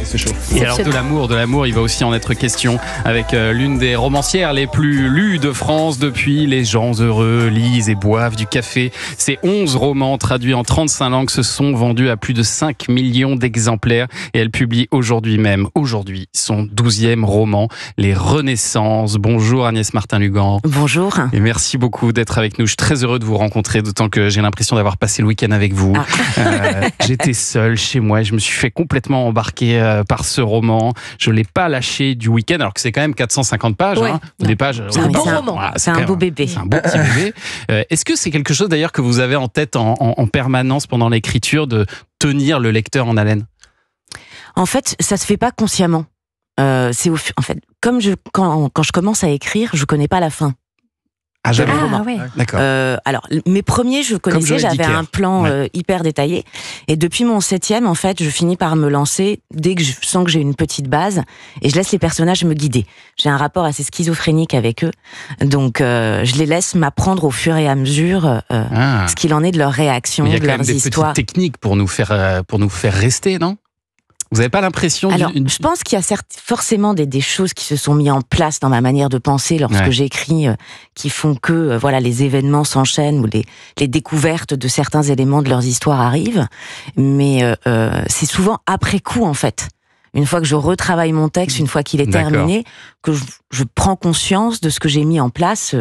C'est chaud. Et alors de l'amour, il va aussi en être question avec l'une des romancières les plus lues de France depuis. Les gens heureux lisent et boivent du café. Ces 11 romans traduits en 35 langues se sont vendus à plus de 5 millions d'exemplaires et elle publie aujourd'hui son 12e roman, Les Renaissances. Bonjour Agnès Martin-Lugan. Bonjour. Et merci beaucoup d'être avec nous. Je suis très heureux de vous rencontrer, d'autant que j'ai l'impression d'avoir passé le week-end avec vous. J'étais seul chez moi et je me suis fait complètement embarquer par ce roman. Je ne l'ai pas lâché du week-end, alors que c'est quand même 450 pages. Ouais. Des pages. C'est un bon roman. Voilà, c'est un beau bébé. C'est un beau petit bébé. Est-ce que c'est quelque chose d'ailleurs que vous avez en tête en permanence pendant l'écriture, de tenir le lecteur en haleine? En fait, ça se fait pas consciemment. En fait, quand je commence à écrire, je connais pas la fin. Ah, jamais. Ouais. D'accord. Alors, mes premiers, je connaissais, j'avais un plan hyper détaillé. Et depuis mon 7e, en fait, je finis par me lancer dès que je sens que j'ai une petite base et je laisse les personnages me guider. J'ai un rapport assez schizophrénique avec eux. Donc, je les laisse m'apprendre au fur et à mesure ce qu'il en est de leurs réactions, de leurs histoires. Il y a quand même des petites techniques pour nous faire rester, non? Vous n'avez pas l'impression... Alors, je pense qu'il y a forcément des choses qui se sont mises en place dans ma manière de penser lorsque j'écris, qui font que les événements s'enchaînent ou les découvertes de certains éléments de leurs histoires arrivent. Mais c'est souvent après coup, en fait. Une fois que je retravaille mon texte, une fois qu'il est terminé, que je prends conscience de ce que j'ai mis en place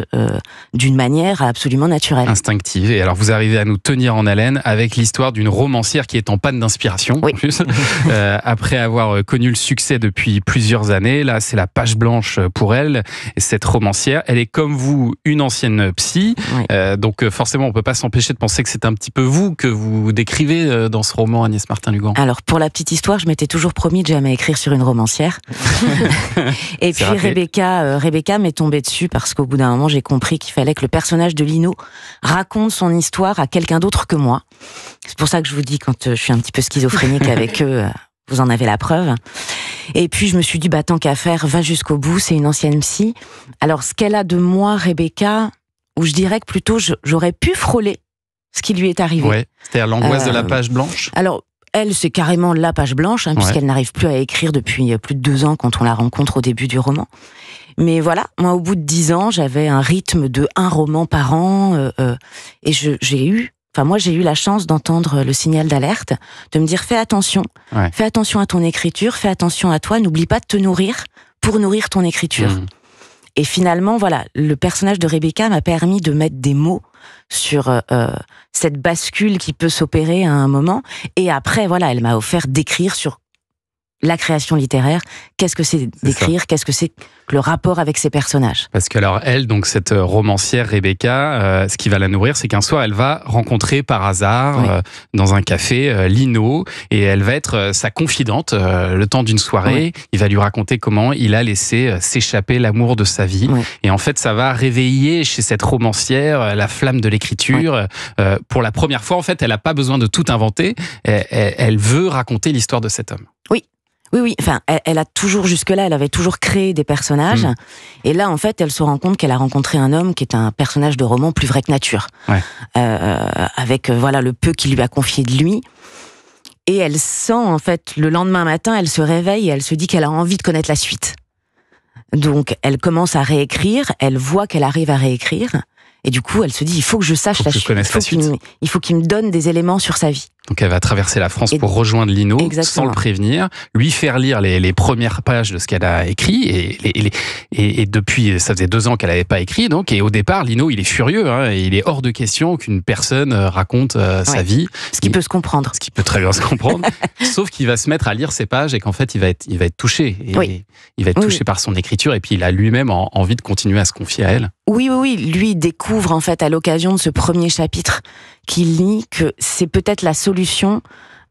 d'une manière absolument naturelle. Instinctive. Et alors, vous arrivez à nous tenir en haleine avec l'histoire d'une romancière qui est en panne d'inspiration. Oui. En plus. Après avoir connu le succès depuis plusieurs années, là, c'est la page blanche pour elle. Et cette romancière, elle est comme vous, une ancienne psy. Oui. Donc, forcément, on ne peut pas s'empêcher de penser que c'est un petit peu vous que vous décrivez dans ce roman, Agnès Martin-Lugan. Alors, pour la petite histoire, je m'étais toujours promis de jamais écrire sur une romancière. Et puis Rebecca m'est tombée dessus parce qu'au bout d'un moment, j'ai compris qu'il fallait que le personnage de Lino raconte son histoire à quelqu'un d'autre que moi. C'est pour ça que je vous dis, quand je suis un petit peu schizophrénique avec eux, vous en avez la preuve. Et puis je me suis dit, tant qu'à faire, va jusqu'au bout, c'est une ancienne psy. Alors ce qu'elle a de moi, Rebecca, où je dirais que plutôt j'aurais pu frôler ce qui lui est arrivé. Ouais, c'est-à-dire l'angoisse de la page blanche. Alors, elle, c'est carrément la page blanche, puisqu'elle n'arrive plus à écrire depuis plus de 2 ans quand on la rencontre au début du roman. Mais voilà, moi, au bout de 10 ans, j'avais un rythme de 1 roman par an, et j'ai eu la chance d'entendre le signal d'alerte, de me dire fais attention à ton écriture, fais attention à toi, n'oublie pas de te nourrir pour nourrir ton écriture. Et finalement, le personnage de Rebecca m'a permis de mettre des mots sur cette bascule qui peut s'opérer à un moment. Et après, elle m'a offert d'écrire sur la création littéraire. Qu'est-ce que c'est d'écrire? Qu'est-ce que c'est que le rapport avec ces personnages? Parce que alors elle, donc cette romancière Rebecca, ce qui va la nourrir, c'est qu'un soir elle va rencontrer par hasard dans un café Lino, et elle va être sa confidente le temps d'une soirée. Il va lui raconter comment il a laissé s'échapper l'amour de sa vie, et en fait ça va réveiller chez cette romancière la flamme de l'écriture. Pour la première fois, en fait, elle n'a pas besoin de tout inventer. Elle veut raconter l'histoire de cet homme. Oui. Enfin, elle a toujours, jusque-là, elle avait toujours créé des personnages. Et là, en fait, elle se rend compte qu'elle a rencontré un homme qui est un personnage de roman plus vrai que nature. Avec, le peu qu'il lui a confié de lui. Et elle sent, en fait, le lendemain matin, elle se réveille et elle se dit qu'elle a envie de connaître la suite. Donc, elle commence à réécrire, elle voit qu'elle arrive à réécrire. Et du coup, elle se dit, il faut que je sache la suite. Il faut qu'il me donne des éléments sur sa vie. Donc elle va traverser la France pour rejoindre Lino, sans le prévenir, lui faire lire les premières pages de ce qu'elle a écrit, et depuis, ça faisait 2 ans qu'elle n'avait pas écrit, donc, et au départ, Lino, il est furieux, et il est hors de question qu'une personne raconte sa vie. Ce qui peut se comprendre. Ce qui peut très bien se comprendre, sauf qu'il va se mettre à lire ces pages, et qu'en fait, il va être touché. Il va être touché par son écriture, et puis il a lui-même envie de continuer à se confier à elle. Oui, lui il découvre en fait à l'occasion de ce premier chapitre qu'il lit que c'est peut-être la solution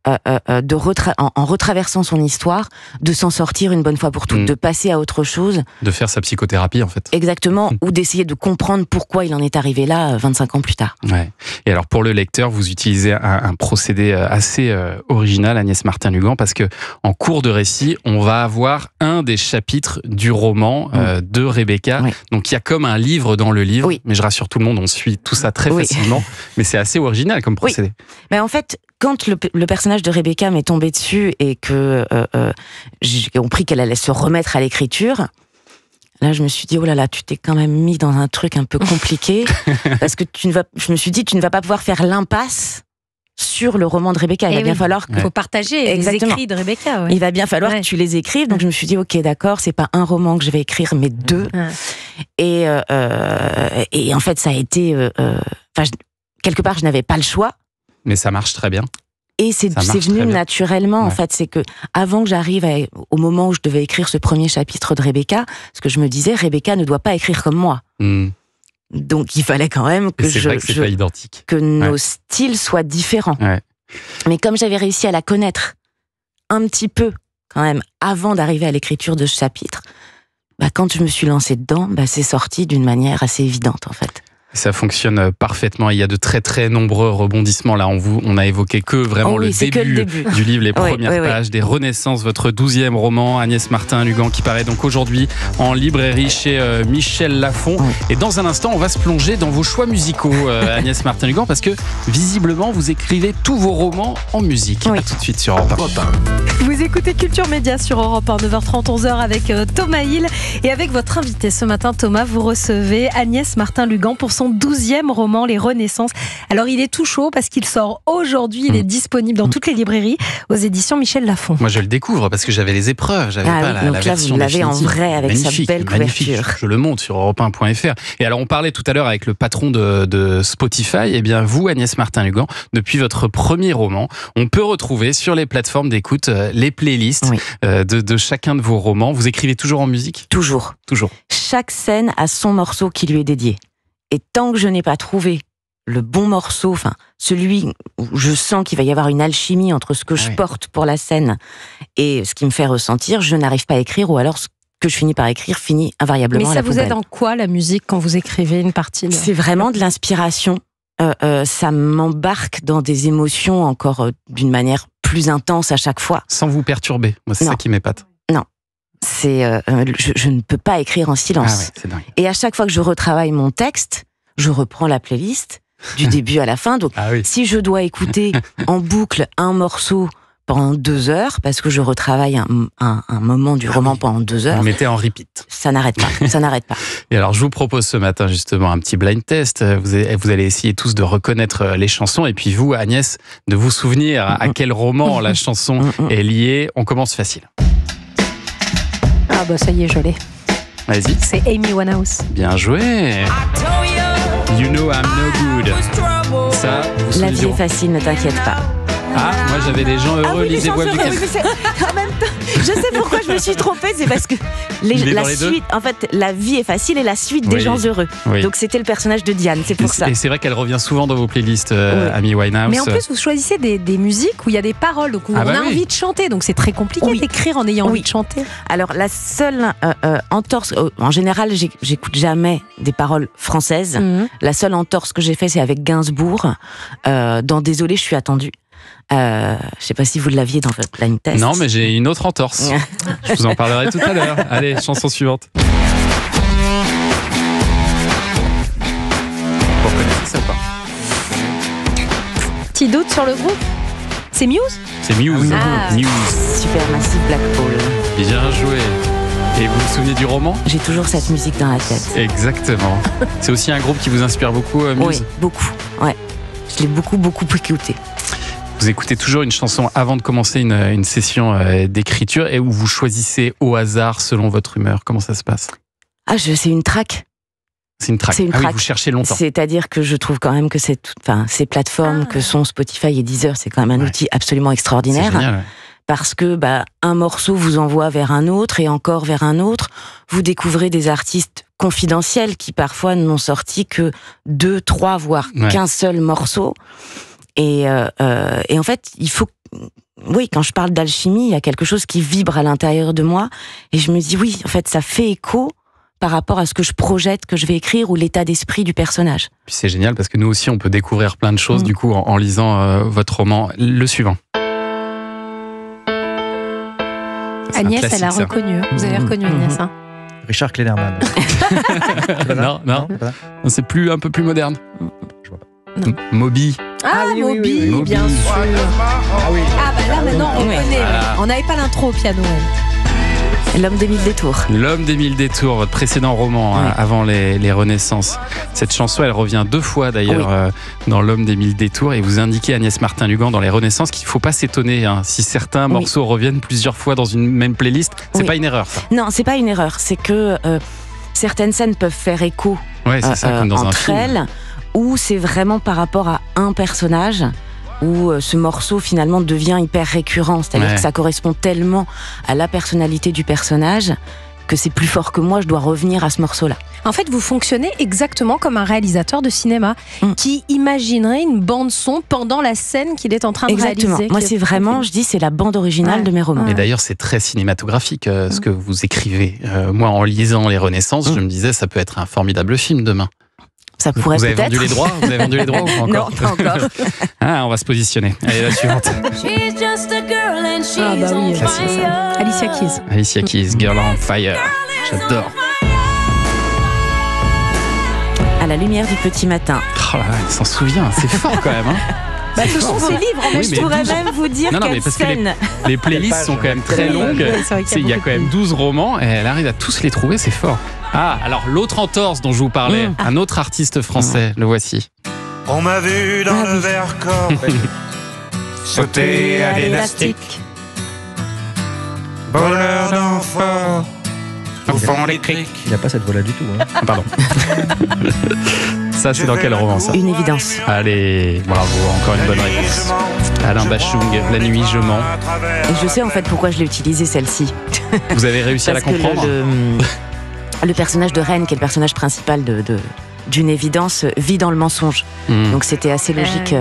en retraversant son histoire, de s'en sortir une bonne fois pour toutes, de passer à autre chose. De faire sa psychothérapie, en fait. Exactement, ou d'essayer de comprendre pourquoi il en est arrivé là 25 ans plus tard. Ouais. Et alors, pour le lecteur, vous utilisez un procédé assez original, Agnès Martin-Lugan, parce que en cours de récit, on va avoir un des chapitres du roman de Rebecca. Donc, il y a comme un livre dans le livre, mais je rassure tout le monde, on suit tout ça très facilement, mais c'est assez original comme procédé. Mais en fait, quand le personnage de Rebecca m'est tombé dessus et que j'ai compris qu'elle allait se remettre à l'écriture, là, je me suis dit, oh là là, tu t'es quand même mis dans un truc un peu compliqué, parce que je me suis dit, tu ne vas pas pouvoir faire l'impasse sur le roman de Rebecca. Il va bien falloir qu'il faut partager les écrits de Rebecca. Il va bien falloir que tu les écrives. Donc je me suis dit, ok, d'accord, c'est pas un roman que je vais écrire, mais 2. Et en fait, ça a été, quelque part, je n'avais pas le choix. Mais ça marche très bien. Et c'est venu naturellement, en fait. C'est que, avant que j'arrive au moment où je devais écrire ce premier chapitre de Rebecca, ce que je me disais, Rebecca ne doit pas écrire comme moi. Donc, il fallait quand même que nos styles soient différents. Mais comme j'avais réussi à la connaître un petit peu, quand même, avant d'arriver à l'écriture de ce chapitre, quand je me suis lancée dedans, c'est sorti d'une manière assez évidente, en fait. Ça fonctionne parfaitement. Il y a de très très nombreux rebondissements. Là, on a évoqué que vraiment le début du livre, les premières pages des Renaissances, votre 12e roman, Agnès Martin-Lugan, qui paraît donc aujourd'hui en librairie chez Michel Lafon. Et dans un instant, on va se plonger dans vos choix musicaux, Agnès Martin-Lugan, parce que visiblement, vous écrivez tous vos romans en musique. À tout de suite sur Europe 1. Vous écoutez Culture Média sur Europe 1, 9h30, 11h avec Thomas Hill. Et avec votre invité ce matin, Thomas, vous recevez Agnès Martin-Lugan pour son 12e roman, Les Renaissances. Alors, il est tout chaud parce qu'il sort aujourd'hui. Il est disponible dans toutes les librairies aux éditions Michel Lafon. Moi, je le découvre parce que j'avais les épreuves. J'avais pas la version vous l'avez en vrai avec sa belle couverture. Je le monte sur europe1.fr. Et alors, on parlait tout à l'heure avec le patron de Spotify. Eh bien, vous, Agnès Martin-Lugan, depuis votre premier roman, on peut retrouver sur les plateformes d'écoute les playlists de chacun de vos romans. Vous écrivez toujours en musique ? Toujours. Chaque scène a son morceau qui lui est dédié. Et tant que je n'ai pas trouvé le bon morceau, celui où je sens qu'il va y avoir une alchimie entre ce que je porte pour la scène et ce qui me fait ressentir, je n'arrive pas à écrire, ou alors ce que je finis par écrire finit invariablement à la poubelle. Mais ça vous aide en quoi, la musique, quand vous écrivez une partie C'est vraiment de l'inspiration. Ça m'embarque dans des émotions encore d'une manière plus intense à chaque fois. Sans vous perturber. Moi, c'est ça qui m'épate. Non. Je ne peux pas écrire en silence. C'est dingue. Et à chaque fois que je retravaille mon texte, je reprends la playlist du début à la fin. Donc, si je dois écouter en boucle un morceau pendant 2 heures, parce que je retravaille un moment du roman pendant 2 heures. Vous mettez en repeat. Ça n'arrête pas. Et alors, je vous propose ce matin justement un petit blind test. Vous allez essayer tous de reconnaître les chansons, et puis vous, Agnès, de vous souvenir à quel roman la chanson est liée. On commence facile. Ah ça y est, je l'ai. Vas-y. C'est Amy Winehouse. Bien joué. You know I'm no good. Ça, vous la vie est facile, ne t'inquiète pas. Moi j'avais des gens heureux, lisez Bois du Café. En même temps, je sais pourquoi je me suis trompée, c'est parce que la suite, en fait, la vie est facile et la suite des gens heureux. Donc c'était le personnage de Diane, c'est pour ça. Et c'est vrai qu'elle revient souvent dans vos playlists, Amy Winehouse. Mais en plus, vous choisissez des musiques où il y a des paroles, donc on a envie de chanter, donc c'est très compliqué d'écrire en ayant envie de chanter. Alors la seule entorse, en général, j'écoute jamais des paroles françaises. La seule entorse que j'ai fait, c'est avec Gainsbourg, dans Désolé, je suis attendue. Je sais pas si vous l'aviez dans votre blind test. Non, mais j'ai une autre entorse. Je vous en parlerai tout à l'heure. Allez, chanson suivante. Vous reconnaissez ça ou pas? Petit doute sur le groupe? C'est Muse? C'est Muse. Muse. Supermassive Black Hole. Bien joué. Et vous vous souvenez du roman? J'ai toujours cette musique dans la tête. Exactement. C'est aussi un groupe qui vous inspire beaucoup, Muse? Oui, beaucoup. Ouais. Je l'ai beaucoup écouté. Vous écoutez toujours une chanson avant de commencer une session d'écriture, et où vous choisissez au hasard selon votre humeur. Comment ça se passe? C'est une track. C'est une track. Oui, vous cherchez longtemps. C'est-à-dire que je trouve quand même que ces plateformes que sont Spotify et Deezer, c'est quand même un outil absolument extraordinaire. C'est génial, parce que un morceau vous envoie vers un autre et encore vers un autre. Vous découvrez des artistes confidentiels qui parfois n'ont sorti que 2, 3, voire qu'un seul morceau. Et en fait, il faut... Oui, quand je parle d'alchimie, il y a quelque chose qui vibre à l'intérieur de moi. Et je me dis, oui, en fait, ça fait écho par rapport à ce que je projette, que je vais écrire, ou l'état d'esprit du personnage. Puis c'est génial parce que nous aussi, on peut découvrir plein de choses du coup en lisant votre roman. Le suivant. Agnès, elle a reconnu. Vous avez reconnu Agnès, hein? Richard Klederman. Non, c'est un peu plus moderne. Je vois pas. Moby. Ah, Moby, Moby. bien sûr. Ah oui. Ah bah là maintenant on Oui. connaît. Voilà. On n'avait pas l'intro au piano. L'homme des 1000 détours. L'homme des 1000 détours, votre précédent roman Oui. avant les Renaissances. Cette chanson, elle revient 2 fois d'ailleurs dans L'homme des 1000 détours. Et vous indiquez, Agnès Martin-Lugan, dans les Renaissances, qu'il ne faut pas s'étonner si certains morceaux reviennent plusieurs fois dans une même playlist. C'est Oui. pas une erreur, ça. Non, c'est pas une erreur. C'est que certaines scènes peuvent faire écho Ouais, c'est ça, comme dans un entre film. elles, ou c'est vraiment par rapport à un personnage où ce morceau finalement devient hyper récurrent. C'est-à-dire Ouais. que ça correspond tellement à la personnalité du personnage que c'est plus fort que moi, je dois revenir à ce morceau-là. En fait, vous fonctionnez exactement comme un réalisateur de cinéma qui imaginerait une bande son pendant la scène qu'il est en train de Exactement. réaliser. Moi, qui est c'est vraiment, je dis, c'est la bande originale Ouais. de mes romans. Et d'ailleurs, c'est très cinématographique ce que vous écrivez. Moi, en lisant Les Renaissances, je me disais, ça peut être un formidable film demain. Ça pourrait Vous avez peut-être. vendu les droits Vous avez vendu les droits ou pas encore? Non, pas encore. Ah, on va se positionner. Allez, la suivante. Ah bah oui, Classique, ça. Alicia Keys. Alicia Keys, Girl on Fire. J'adore. À la lumière du petit matin. Oh là là, il s'en souvient. C'est fort quand même. Bah, ce sont ses livres. Oui, Moi, mais Je pourrais 12 même vous dire Non, non, mais quelle parce que scène. Les playlists sont quand même très longues. Oui, c'est vrai qu'il y a Il y a beaucoup quand de même 12 romans et elle arrive à tous les trouver, c'est fort. Ah, alors l'autre entorse dont je vous parlais, un autre artiste français, le voici. On m'a vu dans le Vercors sauter à l'élastique, voleur d'enfants au fond des criques. Il a pas cette voix-là du tout. Hein. Ah, pardon. Ça, c'est dans quel roman, ça? Une évidence. Allez, bravo, encore une bonne réponse. Alain Bachung, La nuit, je mens. Et je sais en fait pourquoi je l'ai utilisée celle-ci. Vous avez réussi à la Parce que comprendre? le personnage de Reine, qui est le personnage principal d'une évidence, vit dans le mensonge. Donc c'était assez logique.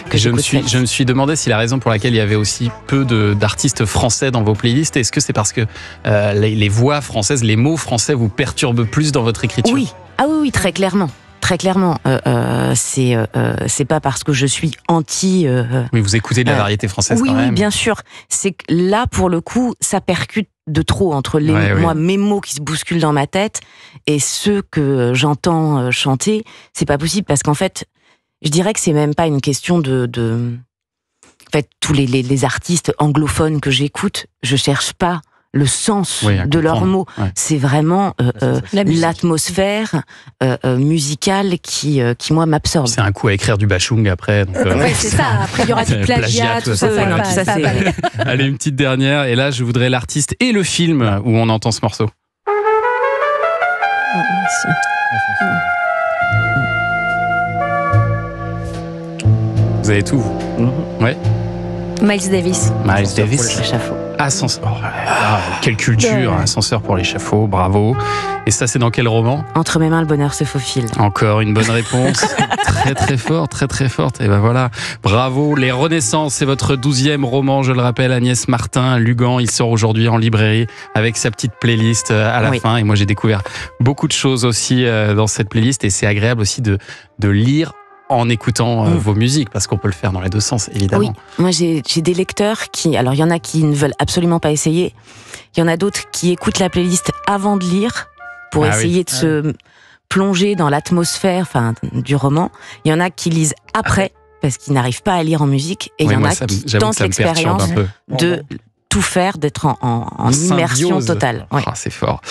Que je j'écoute me suis demandé si la raison pour laquelle il y avait aussi peu d'artistes français dans vos playlists, est-ce que c'est parce que les voix françaises, les mots français vous perturbent plus dans votre écriture? Oui, ah oui, très clairement. Très clairement, c'est pas parce que je suis anti. Oui, vous écoutez de la variété française Oui, quand même. oui, bien sûr. C'est que là, pour le coup, ça percute de trop entre moi, mes mots qui se bousculent dans ma tête et ceux que j'entends chanter. C'est pas possible parce qu'en fait, je dirais que c'est même pas une question En fait, tous les artistes anglophones que j'écoute, je cherche pas le sens de leurs mots. Ouais. C'est vraiment l'atmosphère musicale qui moi, m'absorbe. C'est un coup à écrire du Bachung après. Oui, c'est ça. Après, il y aura du plagiat, tout ça. Allez, une petite dernière. Et là, je voudrais l'artiste et le film où on entend ce morceau. Vous avez tout, vous? Ouais. Miles Davis. Miles Davis. L'échafaud. Ascenseur. Oh là là, quelle culture, Ascenseur pour l'échafaud, bravo. Et ça, c'est dans quel roman? Entre mes mains, le bonheur se faufile. Encore une bonne réponse. Très très fort, très très forte. Et ben voilà, bravo. Les Renaissances, c'est votre 12e roman, je le rappelle, Agnès Martin-Lugan. Il sort aujourd'hui en librairie avec sa petite playlist à la fin. Et moi, j'ai découvert beaucoup de choses aussi dans cette playlist. Et c'est agréable aussi de lire en écoutant vos musiques, parce qu'on peut le faire dans les deux sens, évidemment. Oui, moi j'ai des lecteurs qui... Alors, il y en a qui ne veulent absolument pas essayer. Il y en a d'autres qui écoutent la playlist avant de lire, pour essayer de se plonger dans l'atmosphère du roman. Il y en a qui lisent après, parce qu'ils n'arrivent pas à lire en musique. Et il y en a qui tentent l'expérience de tout faire, d'être en immersion totale. Ah, c'est fort.